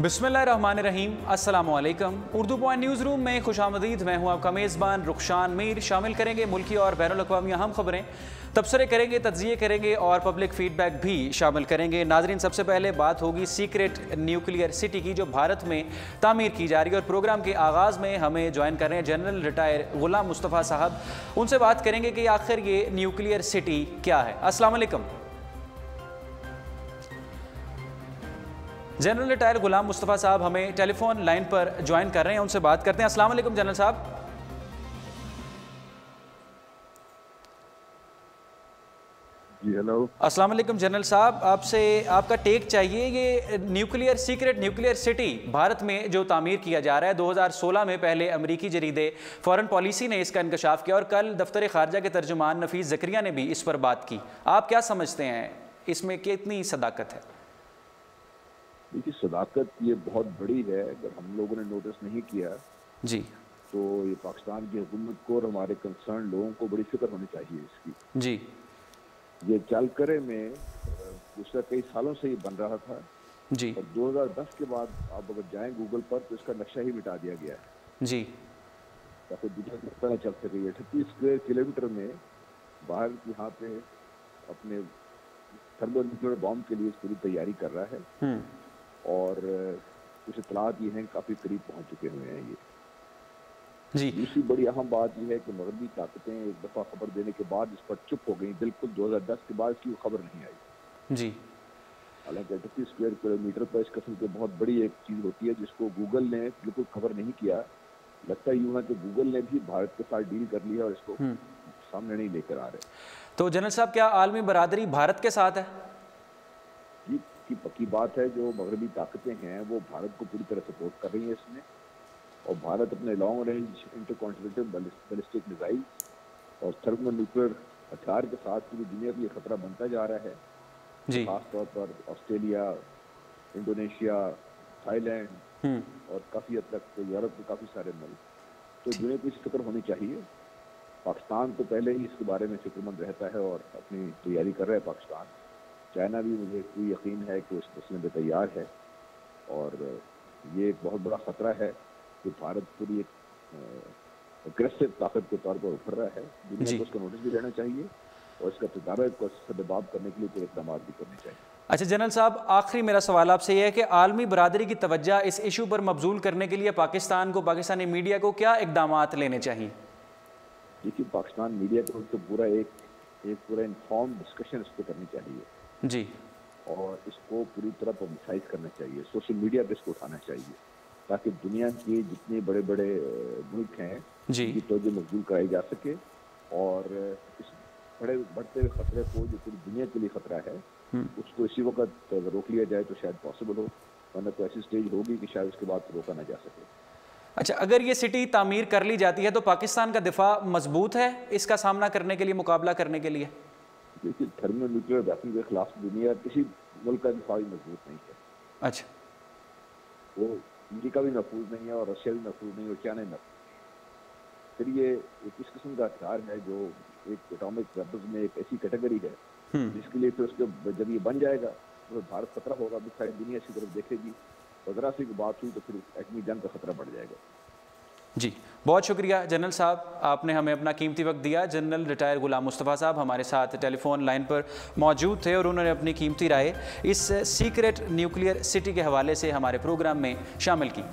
बिस्मिल्लाहिर्रहमानिर्रहीम, अस्सलामुअलैकुम। Urdu point news room में खुशामदीद। मैं हूँ आपका मेज़बान रुखशान मीर। शामिल करेंगे मुल्की और बैनुल-अक़वामी अहम खबरें, तबसरे करेंगे, तज्ज़िये करेंगे और पब्लिक फ़ीडबैक भी शामिल करेंगे। नाज़रीन, सबसे पहले बात होगी सीक्रेट न्यूक्लियर सिटी की, जो भारत में तामीर की जा रही है। और प्रोग्राम के आगाज़ में हमें ज्वाइन कर रहे हैं जनरल रिटायर ग़ुलाम मुस्तफ़ा साहब। उनसे बात करेंगे कि आखिर ये न्यूक्लियर सिटी क्या है। अस्सलाम वालेकुम। जनरल रिटायर ग़ुलाम मुस्तफ़ा साहब हमें टेलीफोन लाइन पर ज्वाइन कर रहे हैं, उनसे बात करते हैं। अस्सलाम वालेकुम जनरल साहब। जी हेलो। अस्सलाम वालेकुम जनरल साहब, आपसे आपका टेक चाहिए। ये सीक्रेट न्यूक्लियर सिटी भारत में जो तामीर किया जा रहा है, 2016 में पहले अमरीकी जरीदे फॉरेन पॉलिसी ने इसका इंकशाफ किया और कल दफ्तर ख़ारजा के तर्जुमान नफीस ज़करिया ने भी इस पर बात की। आप क्या समझते हैं, इसमें कितनी सदाकत है? देखिए, सदाकत ये बहुत बड़ी है। अगर हम लोगों ने नोटिस नहीं किया जी, तो ये पाकिस्तान की हुकूमत को और हमारे कंसर्न लोगों को बड़ी फिक्र होनी चाहिए इसकी। जी, ये चालकरे में पिछले कई सालों से ये बन रहा था जी, और 2010 के बाद आप अगर जाएं गूगल पर तो इसका नक्शा ही मिटा दिया गया है जी, ताकि दूसरा पता चल सके। 38 स्क्वायर किलोमीटर में भारत यहाँ पे अपने थर्मोन्यूक्लियर बॉम्ब के लिए पूरी तैयारी कर रहा है और कुछ इतलात ये हैं काफ़ी करीब पहुंच चुके हुए हैं ये। जी। दूसरी बड़ी अहम बात यह है कि मगरबी ताकतें एक दफ़ा खबर देने के बाद इस पर चुप हो गई। बिल्कुल 2010 के बाद इसकी खबर नहीं आई। जी, हालांकि 38 स्क्वायर किलोमीटर पर इस किस्म की बहुत बड़ी एक चीज़ होती है जिसको गूगल ने बिल्कुल खबर नहीं किया। लगता यूँ है कि गूगल ने भी भारत के साथ डील कर लिया और इसको सामने नहीं लेकर आ रहे। तो जनरल साहब, क्या आलमी बरादरी भारत के साथ है? ये की पक्की बात है। जो मगरबी ताकतें हैं वो भारत को पूरी तरह सपोर्ट कर रही हैं इसमें, और भारत अपने long range intercontinental ballistic missile और थर्मोन्यूक्लियर हथियार के साथ पूरी दुनिया के लिए खतरा बनता जा रहा है। जी, खासतौर पर ऑस्ट्रेलिया, इंडोनेशिया, थाईलैंड और काफ़ी हद तक तो यूरोप के काफ़ी सारे मुल्क। तो दुनिया को इस फिक्र होनी चाहिए। पाकिस्तान तो पहले ही इसके बारे में फिक्रमंद रहता है और अपनी तैयारी कर रहा है पाकिस्तान। चाइना भी मुझे कोई यकीन है कि उस मसले में तैयार है और ये एक बहुत बड़ा ख़तरा है कि भारत पूरी एक अग्रेसिव ताकत के तौर पर उभर रहा है। दुनिया को उसका नोटिस भी लेना चाहिए और इसका तदारक को सदबाब करने के लिए कोई इक़दाम भी करने चाहिए। अच्छा जनरल साहब, आखिरी मेरा सवाल आपसे यह है कि आलमी बरादरी की तवज्जो इस इशू पर मबजूल करने के लिए पाकिस्तान को, पाकिस्तानी मीडिया को क्या इक़दामात लेने चाहिए? देखिए, पाकिस्तान मीडिया को तो पूरा पूरा इन्फॉर्म डिस्कशन इस पर करनी चाहिए जी, और इसको पूरी तरह पब्लिसाइज करना चाहिए। सोशल मीडिया पे इसको उठाना चाहिए ताकि दुनिया के जितने बड़े बड़े मुल्क हैं उनकी तवज्जो मबजूल कराई जा सके और इस बड़े बढ़ते हुए खतरे को, जो पूरी दुनिया के लिए खतरा है, उसको इसी वक्त रोक लिया जाए तो शायद पॉसिबल हो, वरना तो ऐसी स्टेज होगी कि शायद उसके बाद रोका ना जा सके। अच्छा, अगर ये सिटी तामीर कर ली जाती है तो पाकिस्तान का दिफा मजबूत है इसका सामना करने के लिए, मुकाबला करने के लिए? देखिए, थर्मोन्यूक्लियर वेपन के खिलाफ दुनिया किसी मुल्क का दिफा भी मजबूत नहीं है। अच्छा, वो अमेरिका भी महफूज नहीं है और रशिया भी महफूज नहीं है और चाइना भी महफूज नहीं। फिर ये एक इस किस्म का हथियार है जो एक एटॉमिक वेपन्स में एक ऐसी कैटेगरी है जिसके लिए फिर उसके जब ये बन जाएगा तो भारत खतरा होगा, भी सारी दुनिया इसी तरफ देखेगी। अगर ऐसी बात हुई तो फिर एटमी जंग का खतरा बढ़ जाएगा। जी, बहुत शुक्रिया जनरल साहब, आपने हमें अपना कीमती वक्त दिया। जनरल रिटायर ग़ुलाम मुस्तफ़ा साहब हमारे साथ टेलीफोन लाइन पर मौजूद थे और उन्होंने अपनी कीमती राय इस सीक्रेट न्यूक्लियर सिटी के हवाले से हमारे प्रोग्राम में शामिल की।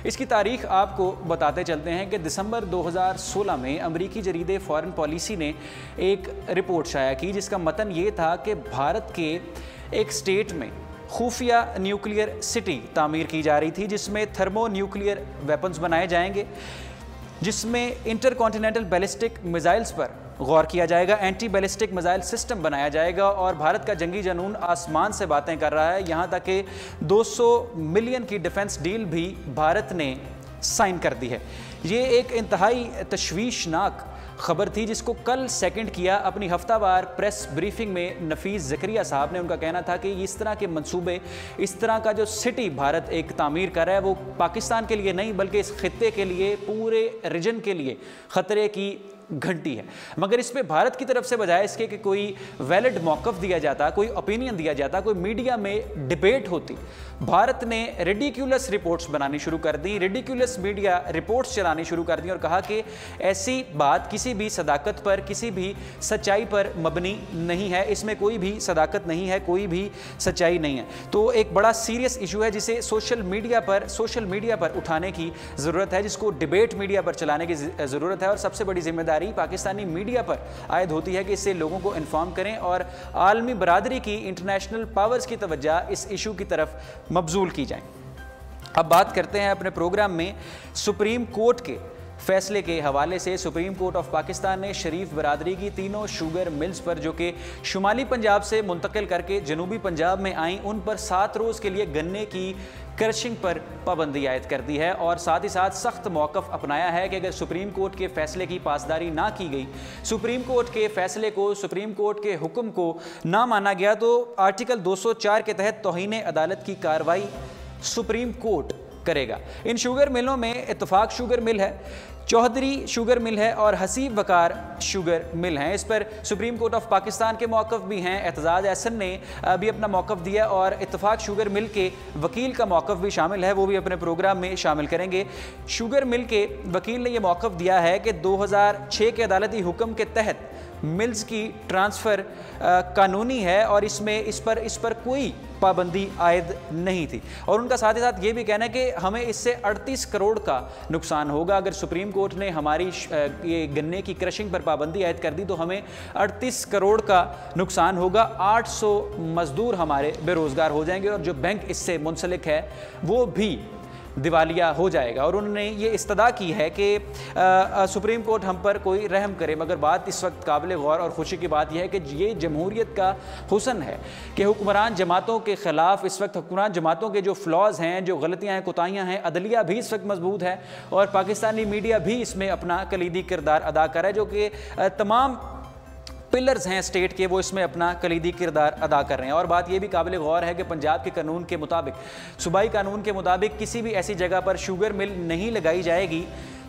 इसकी तारीख आपको बताते चलते हैं कि दिसंबर 2016 में अमरीकी जरीदे फॉरेन पॉलिसी ने एक रिपोर्ट शाया की जिसका मतन ये था कि भारत के एक स्टेट में खुफिया न्यूक्लियर सिटी तामीर की जा रही थी जिसमें थर्मो न्यूक्लियर वेपन्स बनाए जाएंगे, जिसमें इंटरकॉन्टिनेंटल बैलिस्टिक मिसाइल्स पर गौर किया जाएगा, एंटी बैलिस्टिक मिसाइल सिस्टम बनाया जाएगा और भारत का जंगी जनून आसमान से बातें कर रहा है। यहाँ तक कि 200 मिलियन की डिफेंस डील भी भारत ने साइन कर दी है। ये एक इंतहाई तशवीशनाक खबर थी जिसको कल सेकंड किया अपनी हफ्तावार प्रेस ब्रीफिंग में नफीस ज़करिया साहब ने। उनका कहना था कि इस तरह के मंसूबे, इस तरह का जो सिटी भारत एक तामीर कर रहा है वो पाकिस्तान के लिए नहीं बल्कि इस खित्ते के लिए, पूरे रीजन के लिए ख़तरे की घंटी है। मगर इस पे भारत की तरफ से बजाय इसके कि कोई वैलिड मौक़िफ़ दिया जाता, कोई ओपिनियन दिया जाता, कोई मीडिया में डिबेट होती, भारत ने रेडिक्यूलस रिपोर्ट्स बनानी शुरू कर दी, रेडिक्यूलस मीडिया रिपोर्ट्स चलानी शुरू कर दी और कहा कि ऐसी बात किसी भी सदाकत पर, किसी भी सच्चाई पर मबनी नहीं है, इसमें कोई भी सदाकत नहीं है, कोई भी सच्चाई नहीं है। तो एक बड़ा सीरियस इशू है जिसे सोशल मीडिया पर उठाने की ज़रूरत है, जिसको डिबेट मीडिया पर चलाने की ज़रूरत है। और सबसे बड़ी जिम्मेदारी पाकिस्तानी मीडिया पर आयद होती है कि इससे लोगों को इन्फॉर्म करें और आलमी बरादरी की, इंटरनेशनल पावर्स की तवज्जो इस इशू की तरफ मबजूल की जाए। अब बात करते हैं अपने प्रोग्राम में सुप्रीम कोर्ट के फैसले के हवाले से। सुप्रीम कोर्ट ऑफ पाकिस्तान ने शरीफ बरादरी की तीनों शुगर मिल्स पर, जो कि शुमाली पंजाब से मुंतकिल करके जनूबी पंजाब में आईं, उन पर 7 रोज़ के लिए गन्ने की क्रशिंग पर पाबंदी आयद कर दी है और साथ ही साथ सख्त मौक़िफ़ अपनाया है कि अगर सुप्रीम कोर्ट के फैसले की पासदारी ना की गई, सुप्रीम कोर्ट के फैसले को, सुप्रीम कोर्ट के हुक्म को ना माना गया, तो आर्टिकल 204 के तहत तौहीन अदालत की कार्रवाई सुप्रीम कोर्ट करेगा। इन शुगर मिलों में इत्तफाक शुगर मिल है, चौधरी शुगर मिल है और हसीब वकार शुगर मिल हैं। इस पर सुप्रीम कोर्ट ऑफ पाकिस्तान के मौक़िफ़ भी हैं। एतजाज़ एहसन ने भी अपना मौक़िफ़ दिया और इत्तफाक शुगर मिल के वकील का मौक़िफ़ भी शामिल है, वो भी अपने प्रोग्राम में शामिल करेंगे। शुगर मिल के वकील ने यह मौक़िफ़ दिया है कि 2006 के अदालती हुक्म के तहत मिल्स की ट्रांसफ़र कानूनी है और इस पर कोई पाबंदी आयद नहीं थी। और उनका साथ ही साथ ये भी कहना है कि हमें इससे 38 करोड़ का नुकसान होगा। अगर सुप्रीम कोर्ट ने हमारी ये गन्ने की क्रशिंग पर पाबंदी आयद कर दी तो हमें 38 करोड़ का नुकसान होगा, 800 मज़दूर हमारे बेरोज़गार हो जाएंगे और जो बैंक इससे मुंसलिक है वो भी दिवालिया हो जाएगा। और उन्होंने ये इस्तदा की है कि सुप्रीम कोर्ट हम पर कोई रहम करे। मगर बात इस वक्त काबिल गौर और खुशी की बात यह है कि ये जमहूरियत का हुस्न है कि हुक्मरान जमातों के ख़िलाफ़ इस वक्त हुक्मरान जमातों के जो फ्लॉज़ हैं, जो गलतियाँ हैं, कोताहियाँ हैं, अदलिया भी इस वक्त मजबूत है और पाकिस्तानी मीडिया भी इसमें अपना कलीदी किरदार अदा कर रहा है। जो कि तमाम पिलर्स हैं स्टेट के, वो इसमें अपना कलीदी किरदार अदा कर रहे हैं। और बात यह भी काबिल गौर है कि पंजाब के कानून के मुताबिक, सूबाई कानून के मुताबिक किसी भी ऐसी जगह पर शुगर मिल नहीं लगाई जाएगी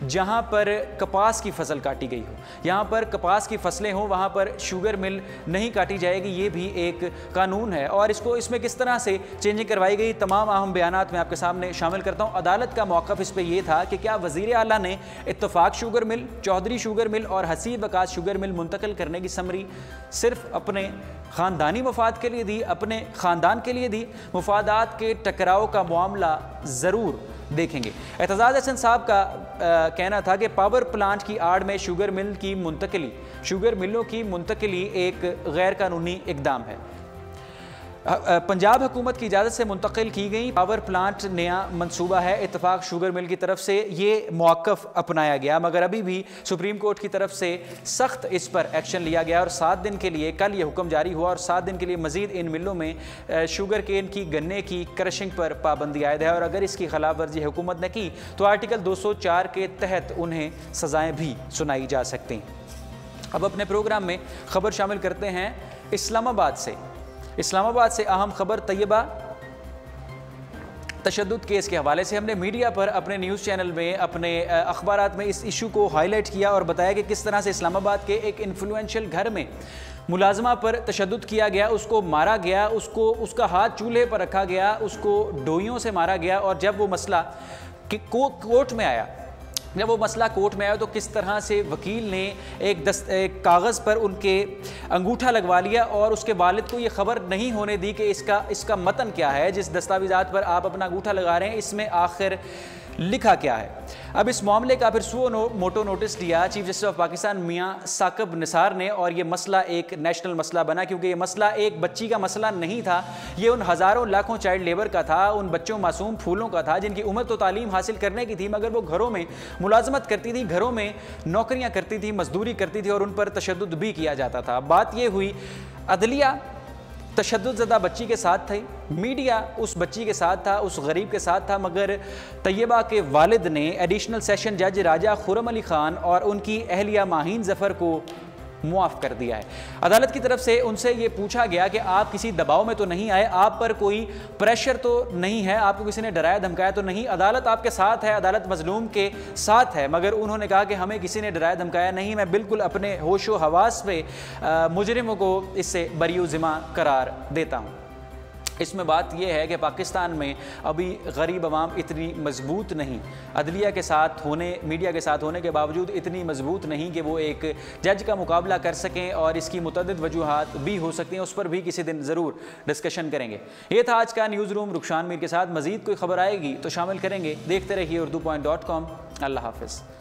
जहाँ पर कपास की फसल काटी गई हो। यहाँ पर कपास की फसलें हों, वहाँ पर शुगर मिल नहीं काटी जाएगी। ये भी एक कानून है और इसमें किस तरह से चेंजिंग करवाई गई, तमाम अहम बयानात मैं आपके सामने शामिल करता हूँ। अदालत का मौक़िफ़ इस पर यह था कि क्या वज़ीर आला ने Ittefaq sugar mill, Chaudhry sugar mill और हसीब वकास शुगर मिल मुंतकिल करने की समरी सिर्फ अपने ख़ानदानी मफाद के लिए दी, अपने ख़ानदान के लिए दी? मुफादात के टकराव का मामला ज़रूर देखेंगे। एतजाज़ एहसन साहब का कहना था कि पावर प्लांट की आड़ में शुगर मिलों की मुंतकिली एक गैर कानूनी इक़दाम है। पंजाब हुकूमत की इजाज़त से मुंतकिल की गई पावर प्लांट नया मंसूबा है। इत्तफाक शुगर मिल की तरफ से ये मौक़िफ़ अपनाया गया, मगर अभी भी सुप्रीम कोर्ट की तरफ से सख्त इस पर एक्शन लिया गया और 7 दिन के लिए, कल ये हुक्म जारी हुआ और 7 दिन के लिए मज़ीद इन मिलों में शुगर केन की, गन्ने की क्रशिंग पर पाबंदी आयद है। और अगर इसकी खिलाफ वर्जी हुकूमत ने की तो आर्टिकल 204 के तहत उन्हें सज़ाएँ भी सुनाई जा सकती हैं। अब अपने प्रोग्राम में ख़बर शामिल करते हैं इस्लामाबाद से अहम खबर तैयबा तशद्दुद केस के हवाले से। हमने मीडिया पर, अपने न्यूज़ चैनल में, अपने अखबारात में इस इशू को हाईलाइट किया और बताया कि किस तरह से इस्लामाबाद के एक इन्फ्लुएंशियल घर में मुलाजमा पर तशद्दुद किया गया, उसको मारा गया, उसका हाथ चूल्हे पर रखा गया, उसको डोइयों से मारा गया। और जब वो मसला कोर्ट में आया तो किस तरह से वकील ने एक कागज़ पर उनके अंगूठा लगवा लिया और उसके वालिद को ये ख़बर नहीं होने दी कि इसका मतन क्या है, जिस दस्तावेज़ात पर आप अपना अंगूठा लगा रहे हैं इसमें आखिर लिखा क्या है। अब इस मामले का फिर सुओ मोटो नोटिस लिया चीफ जस्टिस ऑफ पाकिस्तान मियां साकिब निसार ने और ये मसला एक नेशनल मसला बना, क्योंकि ये मसला एक बच्ची का मसला नहीं था, ये उन हज़ारों लाखों चाइल्ड लेबर का था, उन बच्चों मासूम फूलों का था जिनकी उम्र तो तालीम हासिल करने की थी मगर वो घरों में मुलाजमत करती थी, घरों में नौकरियाँ करती थी, मजदूरी करती थी और उन पर तशद्दुद भी किया जाता था। बात ये हुई, अदलिया तशद्दुदज़दा बच्ची के साथ थी, मीडिया उस बच्ची के साथ था, उस गरीब के साथ था, मगर तैयबा के वालिद ने एडिशनल सेशन जज राजा खुर्रम अली ख़ान और उनकी अहलिया माहीन ज़फ़र को मुआफ़ कर दिया है। अदालत की तरफ से उनसे ये पूछा गया कि आप किसी दबाव में तो नहीं आए, आप पर कोई प्रेशर तो नहीं है, आपको किसी ने डराया धमकाया तो नहीं, अदालत आपके साथ है, अदालत मजलूम के साथ है। मगर उन्होंने कहा कि हमें किसी ने डराया धमकाया नहीं, मैं बिल्कुल अपने होशो हवास पे मुजरिमों को इससे बरी ज़िम्मा करार देता हूँ। इसमें बात यह है कि पाकिस्तान में अभी गरीब अवाम इतनी मजबूत नहीं, अदलिया के साथ होने, मीडिया के साथ होने के बावजूद इतनी मजबूत नहीं कि वो एक जज का मुकाबला कर सकें, और इसकी मुतअद्दिद वजूहात भी हो सकती हैं, उस पर भी किसी दिन ज़रूर डिस्कशन करेंगे। ये था आज का न्यूज़ रूम रुखसान मीर के साथ। मज़ीद कोई खबर आएगी तो शामिल करेंगे। देखते रहिए urdu.com। अल्लाह हाफ़िज़।